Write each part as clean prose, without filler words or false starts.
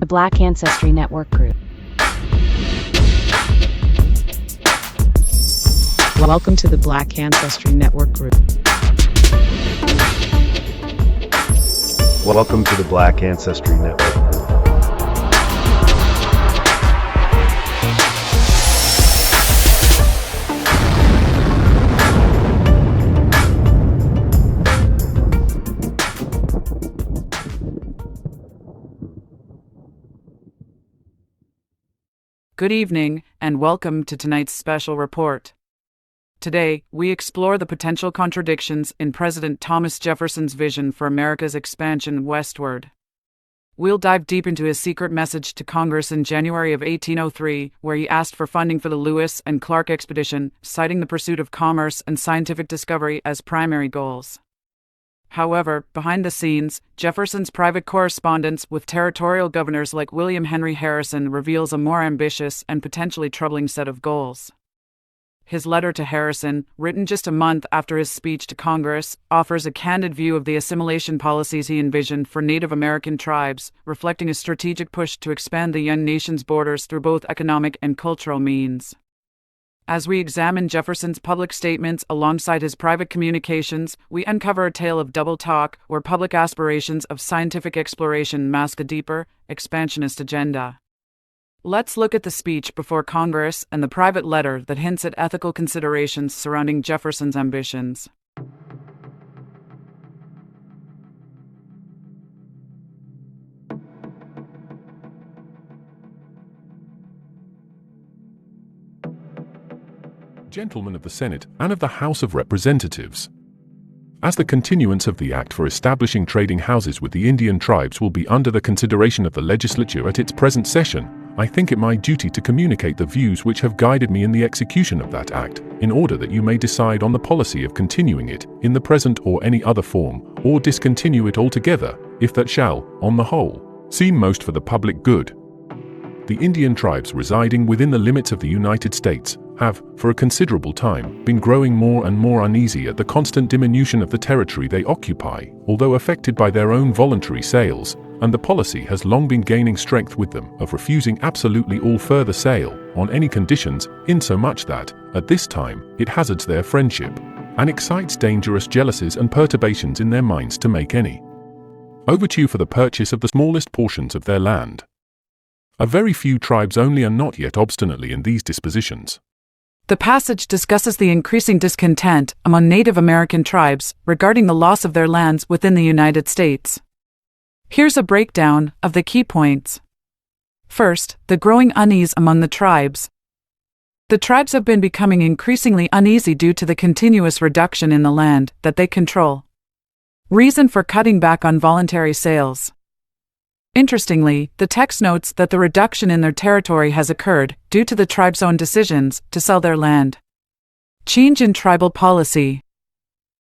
the Black Ancestry Network Group. Welcome to the Black Ancestry Network Group. Welcome to the Black Ancestry Network Group. Good evening, and welcome to tonight's special report. Today, we explore the potential contradictions in President Thomas Jefferson's vision for America's expansion westward. We'll dive deep into his secret message to Congress in January of 1803, where he asked for funding for the Lewis and Clark expedition, citing the pursuit of commerce and scientific discovery as primary goals. However, behind the scenes, Jefferson's private correspondence with territorial governors like William Henry Harrison reveals a more ambitious and potentially troubling set of goals. His letter to Harrison, written just a month after his speech to Congress, offers a candid view of the assimilation policies he envisioned for Native American tribes, reflecting a strategic push to expand the young nation's borders through both economic and cultural means. As we examine Jefferson's public statements alongside his private communications, we uncover a tale of double talk where public aspirations of scientific exploration mask a deeper, expansionist agenda. Let's look at the speech before Congress and the private letter that hints at ethical considerations surrounding Jefferson's ambitions. Gentlemen of the Senate and of the House of Representatives. As the continuance of the Act for establishing trading houses with the Indian tribes will be under the consideration of the legislature at its present session, I think it my duty to communicate the views which have guided me in the execution of that Act, in order that you may decide on the policy of continuing it in the present or any other form, or discontinue it altogether, if that shall, on the whole, seem most for the public good. The Indian tribes residing within the limits of the United States have, for a considerable time, been growing more and more uneasy at the constant diminution of the territory they occupy, although affected by their own voluntary sales, and the policy has long been gaining strength with them of refusing absolutely all further sale, on any conditions, insomuch that, at this time, it hazards their friendship, and excites dangerous jealousies and perturbations in their minds to make any overture for the purchase of the smallest portions of their land. A very few tribes only are not yet obstinately in these dispositions. The passage discusses the increasing discontent among Native American tribes regarding the loss of their lands within the United States. Here's a breakdown of the key points. First, the growing unease among the tribes. The tribes have been becoming increasingly uneasy due to the continuous reduction in the land that they control. Reason for cutting back on voluntary sales. Interestingly, the text notes that the reduction in their territory has occurred due to the tribe's own decisions to sell their land. Change in tribal policy.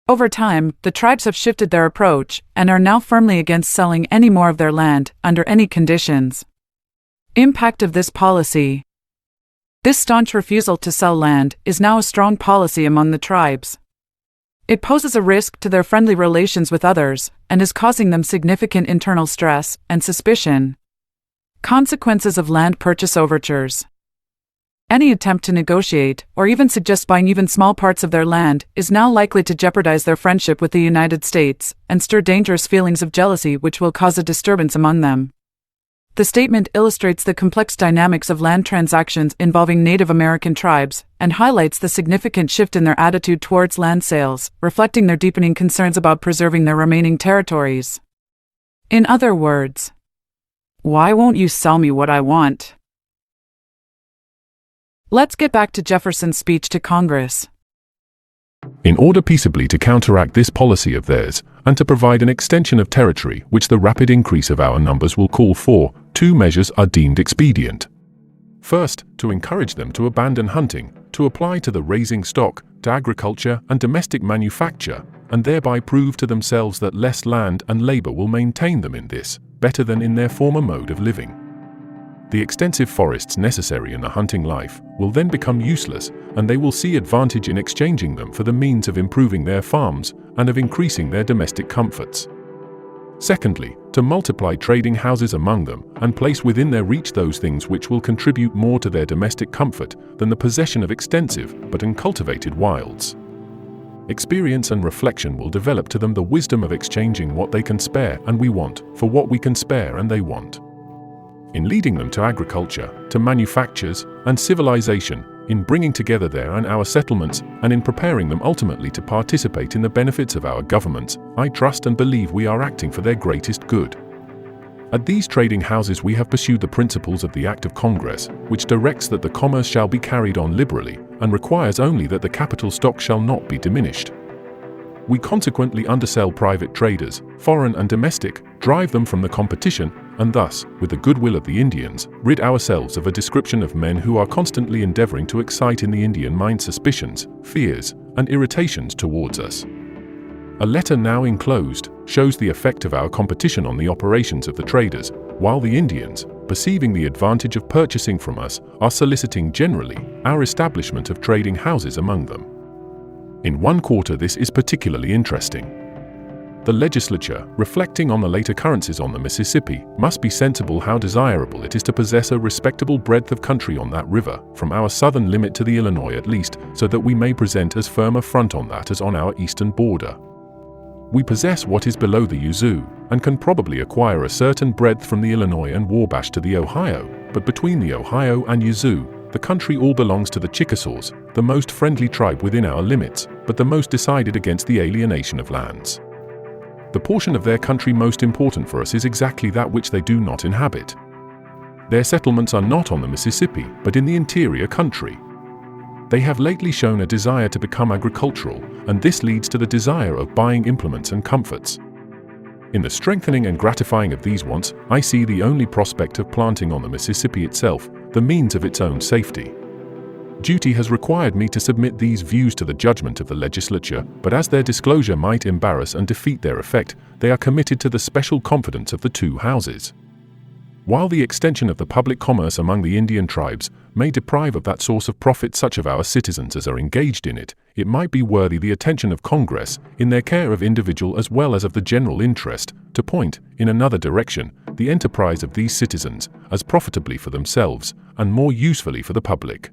Over time, the tribes have shifted their approach and are now firmly against selling any more of their land under any conditions. Impact of this policy. This staunch refusal to sell land is now a strong policy among the tribes. It poses a risk to their friendly relations with others, and is causing them significant internal stress and suspicion. Consequences of land purchase overtures. Any attempt to negotiate, or even suggest buying even small parts of their land, is now likely to jeopardize their friendship with the United States, and stir dangerous feelings of jealousy which will cause a disturbance among them. The statement illustrates the complex dynamics of land transactions involving Native American tribes, and highlights the significant shift in their attitude towards land sales, reflecting their deepening concerns about preserving their remaining territories. In other words, why won't you sell me what I want? Let's get back to Jefferson's speech to Congress. In order peaceably to counteract this policy of theirs, and to provide an extension of territory which the rapid increase of our numbers will call for, two measures are deemed expedient. First, to encourage them to abandon hunting, to apply to the raising stock, to agriculture and domestic manufacture, and thereby prove to themselves that less land and labor will maintain them in this, better than in their former mode of living. The extensive forests necessary in the hunting life will then become useless, and they will see advantage in exchanging them for the means of improving their farms and of increasing their domestic comforts. Secondly, to multiply trading houses among them and place within their reach those things which will contribute more to their domestic comfort than the possession of extensive but uncultivated wilds. Experience and reflection will develop to them the wisdom of exchanging what they can spare and we want for what we can spare and they want. In leading them to agriculture, to manufactures, and civilization, in bringing together their and our settlements, and in preparing them ultimately to participate in the benefits of our governments, I trust and believe we are acting for their greatest good. At these trading houses we have pursued the principles of the Act of Congress, which directs that the commerce shall be carried on liberally, and requires only that the capital stock shall not be diminished. We consequently undersell private traders, foreign and domestic, drive them from the competition, and thus, with the goodwill of the Indians, rid ourselves of a description of men who are constantly endeavoring to excite in the Indian mind suspicions, fears, and irritations towards us. A letter now enclosed shows the effect of our competition on the operations of the traders, while the Indians, perceiving the advantage of purchasing from us, are soliciting generally our establishment of trading houses among them. In one quarter this is particularly interesting. The legislature, reflecting on the late occurrences on the Mississippi, must be sensible how desirable it is to possess a respectable breadth of country on that river, from our southern limit to the Illinois at least, so that we may present as firm a front on that as on our eastern border. We possess what is below the Yazoo, and can probably acquire a certain breadth from the Illinois and Wabash to the Ohio, but between the Ohio and Yazoo, the country all belongs to the Chickasaws, the most friendly tribe within our limits, but the most decided against the alienation of lands. The portion of their country most important for us is exactly that which they do not inhabit. Their settlements are not on the Mississippi, but in the interior country. They have lately shown a desire to become agricultural, and this leads to the desire of buying implements and comforts. In the strengthening and gratifying of these wants, I see the only prospect of planting on the Mississippi itself, the means of its own safety. Duty has required me to submit these views to the judgment of the legislature, but as their disclosure might embarrass and defeat their effect, they are committed to the special confidence of the two houses. While the extension of the public commerce among the Indian tribes may deprive of that source of profit such of our citizens as are engaged in it, it might be worthy the attention of Congress, in their care of individual as well as of the general interest, to point, in another direction, the enterprise of these citizens, as profitably for themselves, and more usefully for the public.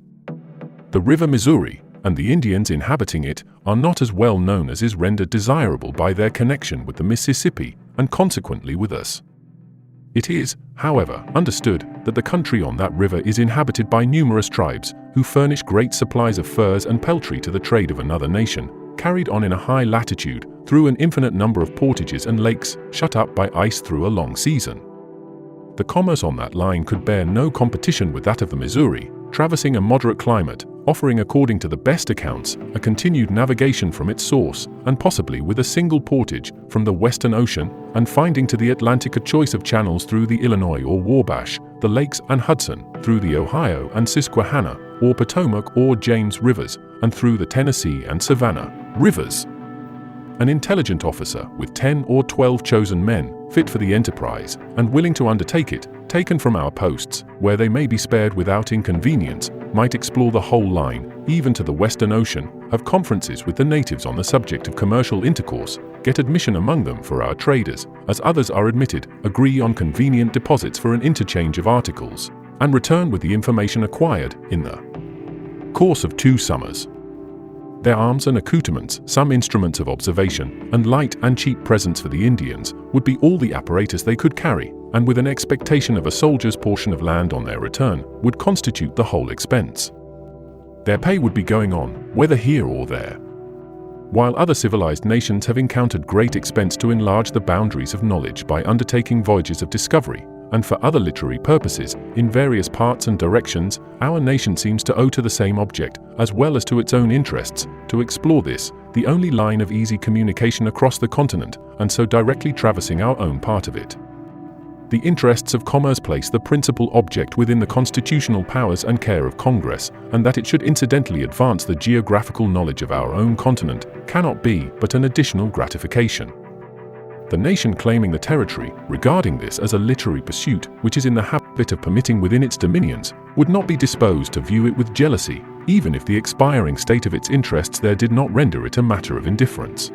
The river Missouri, and the Indians inhabiting it, are not as well known as is rendered desirable by their connection with the Mississippi, and consequently with us. It is, however, understood that the country on that river is inhabited by numerous tribes, who furnish great supplies of furs and peltry to the trade of another nation, carried on in a high latitude, through an infinite number of portages and lakes, shut up by ice through a long season. The commerce on that line could bear no competition with that of the Missouri, traversing a moderate climate, offering according to the best accounts, a continued navigation from its source, and possibly with a single portage, from the Western Ocean, and finding to the Atlantic a choice of channels through the Illinois or Wabash, the Lakes and Hudson, through the Ohio and Susquehanna, or Potomac or James rivers, and through the Tennessee and Savannah rivers. An intelligent officer, with 10 or 12 chosen men, fit for the enterprise, and willing to undertake it, taken from our posts, where they may be spared without inconvenience, might explore the whole line, even to the Western Ocean, have conferences with the natives on the subject of commercial intercourse, get admission among them for our traders, as others are admitted, agree on convenient deposits for an interchange of articles, and return with the information acquired in the course of 2 summers. Their arms and accoutrements, some instruments of observation, and light and cheap presents for the Indians, would be all the apparatus they could carry, and with an expectation of a soldier's portion of land on their return, would constitute the whole expense. Their pay would be going on, whether here or there. While other civilized nations have encountered great expense to enlarge the boundaries of knowledge by undertaking voyages of discovery, and for other literary purposes, in various parts and directions, our nation seems to owe to the same object, as well as to its own interests, to explore this, the only line of easy communication across the continent, and so directly traversing our own part of it. The interests of commerce place the principal object within the constitutional powers and care of Congress, and that it should incidentally advance the geographical knowledge of our own continent cannot be but an additional gratification. The nation claiming the territory, regarding this as a literary pursuit which is in the habit of permitting within its dominions, would not be disposed to view it with jealousy, even if the expiring state of its interests there did not render it a matter of indifference.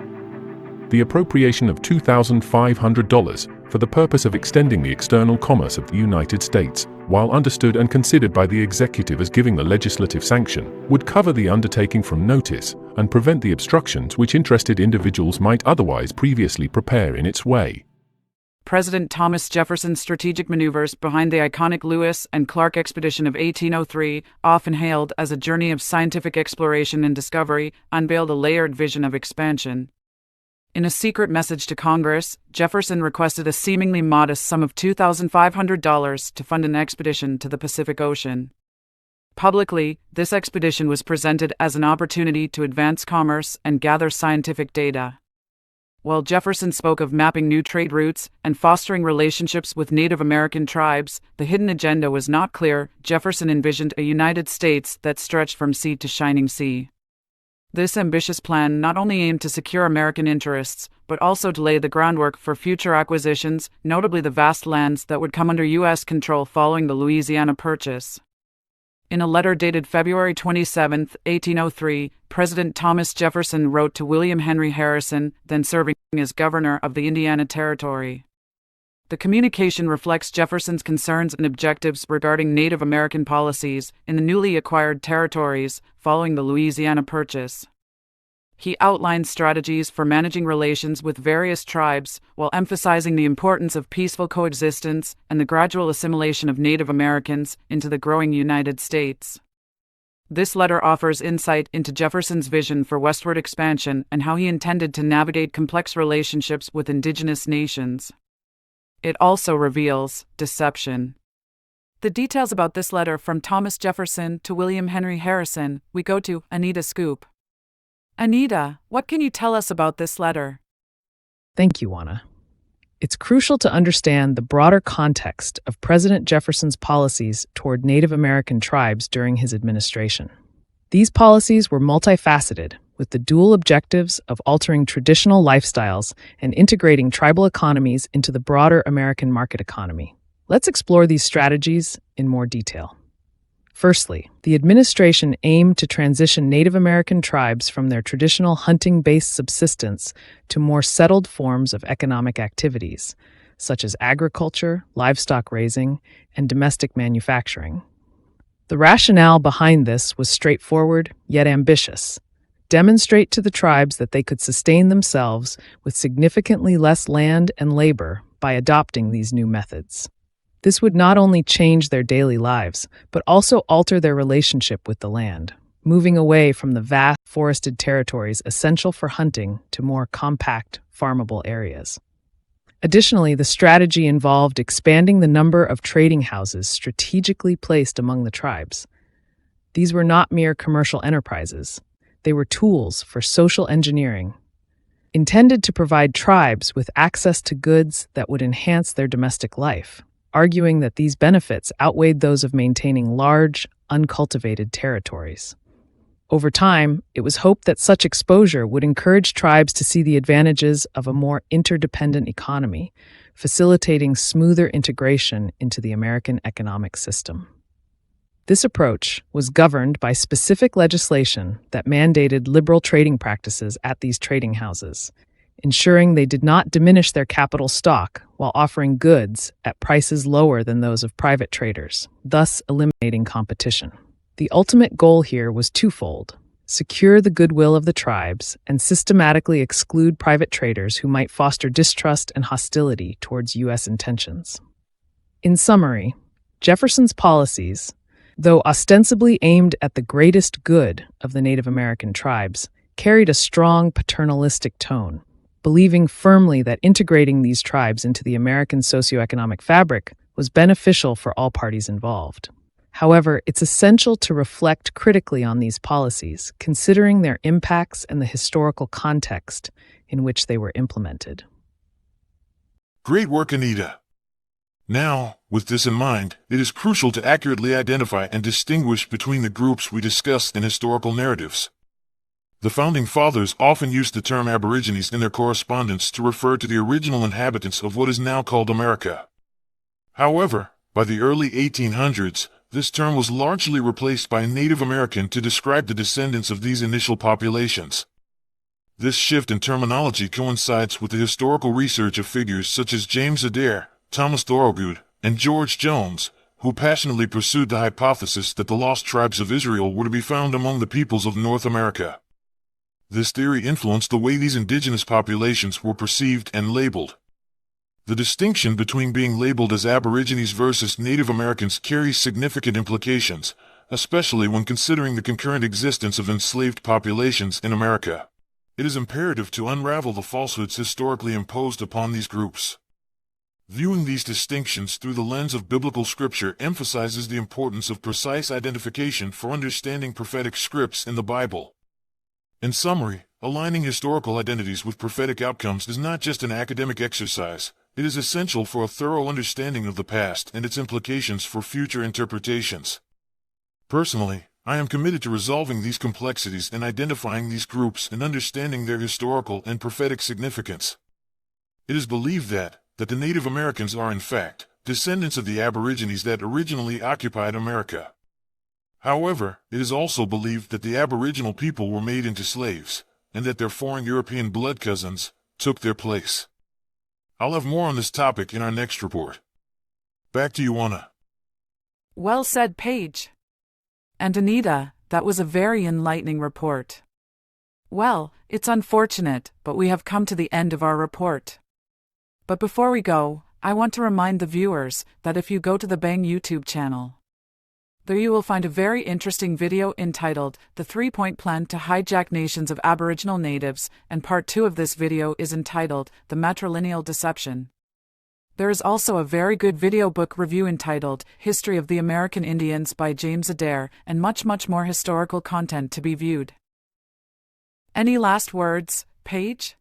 the appropriation of $2,500 for the purpose of extending the external commerce of the United States, while understood and considered by the executive as giving the legislative sanction, would cover the undertaking from notice and prevent the obstructions which interested individuals might otherwise previously prepare in its way. President Thomas Jefferson's strategic maneuvers behind the iconic Lewis and Clark expedition of 1803, often hailed as a journey of scientific exploration and discovery, unveiled a layered vision of expansion. In a secret message to Congress, Jefferson requested a seemingly modest sum of $2,500 to fund an expedition to the Pacific Ocean. Publicly, this expedition was presented as an opportunity to advance commerce and gather scientific data. While Jefferson spoke of mapping new trade routes and fostering relationships with Native American tribes, the hidden agenda was not clear. Jefferson envisioned a United States that stretched from sea to shining sea. This ambitious plan not only aimed to secure American interests, but also to lay the groundwork for future acquisitions, notably the vast lands that would come under U.S. control following the Louisiana Purchase. In a letter dated February 27, 1803, President Thomas Jefferson wrote to William Henry Harrison, then serving as governor of the Indiana Territory. The communication reflects Jefferson's concerns and objectives regarding Native American policies in the newly acquired territories following the Louisiana Purchase. He outlined strategies for managing relations with various tribes while emphasizing the importance of peaceful coexistence and the gradual assimilation of Native Americans into the growing United States. This letter offers insight into Jefferson's vision for westward expansion and how he intended to navigate complex relationships with indigenous nations. It also reveals deception. The details about this letter from Thomas Jefferson to William Henry Harrison, we go to Anita Scoop. Anita, what can you tell us about this letter? Thank you, Juana. It's crucial to understand the broader context of President Jefferson's policies toward Native American tribes during his administration. These policies were multifaceted, with the dual objectives of altering traditional lifestyles and integrating tribal economies into the broader American market economy. Let's explore these strategies in more detail. Firstly, the administration aimed to transition Native American tribes from their traditional hunting-based subsistence to more settled forms of economic activities, such as agriculture, livestock raising, and domestic manufacturing. The rationale behind this was straightforward yet ambitious. Demonstrate to the tribes that they could sustain themselves with significantly less land and labor by adopting these new methods. This would not only change their daily lives, but also alter their relationship with the land, moving away from the vast forested territories essential for hunting to more compact, farmable areas. Additionally, the strategy involved expanding the number of trading houses strategically placed among the tribes. These were not mere commercial enterprises. They were tools for social engineering, intended to provide tribes with access to goods that would enhance their domestic life, arguing that these benefits outweighed those of maintaining large, uncultivated territories. Over time, it was hoped that such exposure would encourage tribes to see the advantages of a more interdependent economy, facilitating smoother integration into the American economic system. This approach was governed by specific legislation that mandated liberal trading practices at these trading houses, ensuring they did not diminish their capital stock while offering goods at prices lower than those of private traders, thus eliminating competition. The ultimate goal here was twofold: secure the goodwill of the tribes and systematically exclude private traders who might foster distrust and hostility towards U.S. intentions. In summary, Jefferson's policies, though ostensibly aimed at the greatest good of the Native American tribes, carried a strong paternalistic tone, believing firmly that integrating these tribes into the American socioeconomic fabric was beneficial for all parties involved. However, it's essential to reflect critically on these policies, considering their impacts and the historical context in which they were implemented. Great work, Anita. Now, with this in mind, it is crucial to accurately identify and distinguish between the groups we discussed in historical narratives. The Founding Fathers often used the term Aborigines in their correspondence to refer to the original inhabitants of what is now called America. However, by the early 1800s, this term was largely replaced by Native American to describe the descendants of these initial populations. This shift in terminology coincides with the historical research of figures such as James Adair, Thomas Thorogood, and George Jones, who passionately pursued the hypothesis that the lost tribes of Israel were to be found among the peoples of North America. This theory influenced the way these indigenous populations were perceived and labeled. The distinction between being labeled as Aborigines versus Native Americans carries significant implications, especially when considering the concurrent existence of enslaved populations in America. It is imperative to unravel the falsehoods historically imposed upon these groups. Viewing these distinctions through the lens of biblical scripture emphasizes the importance of precise identification for understanding prophetic scripts in the Bible. In summary, aligning historical identities with prophetic outcomes is not just an academic exercise, it is essential for a thorough understanding of the past and its implications for future interpretations. Personally, I am committed to resolving these complexities and identifying these groups and understanding their historical and prophetic significance. It is believed that the Native Americans are in fact descendants of the Aborigines that originally occupied America. However, it is also believed that the Aboriginal people were made into slaves, and that their foreign European blood cousins took their place. I'll have more on this topic in our next report. Back to you, Anna. Well said, Paige. And Anita, that was a very enlightening report. Well, it's unfortunate, but we have come to the end of our report. But before we go, I want to remind the viewers that if you go to the Bang YouTube channel, there you will find a very interesting video entitled The 3-Point Plan to Hijack Nations of Aboriginal Natives, and part 2 of this video is entitled The Matrilineal Deception. There is also a very good video book review entitled History of the American Indians by James Adair, and much more historical content to be viewed. Any last words, Paige?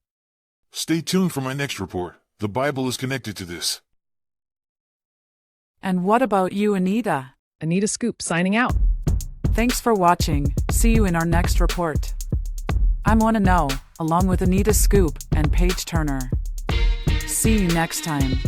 Stay tuned for my next report. The Bible is connected to this. And what about you, Anita? Anita Scoop signing out. Thanks for watching. See you in our next report. I'm Wanna Know, along with Anita Scoop and Paige Turner. See you next time.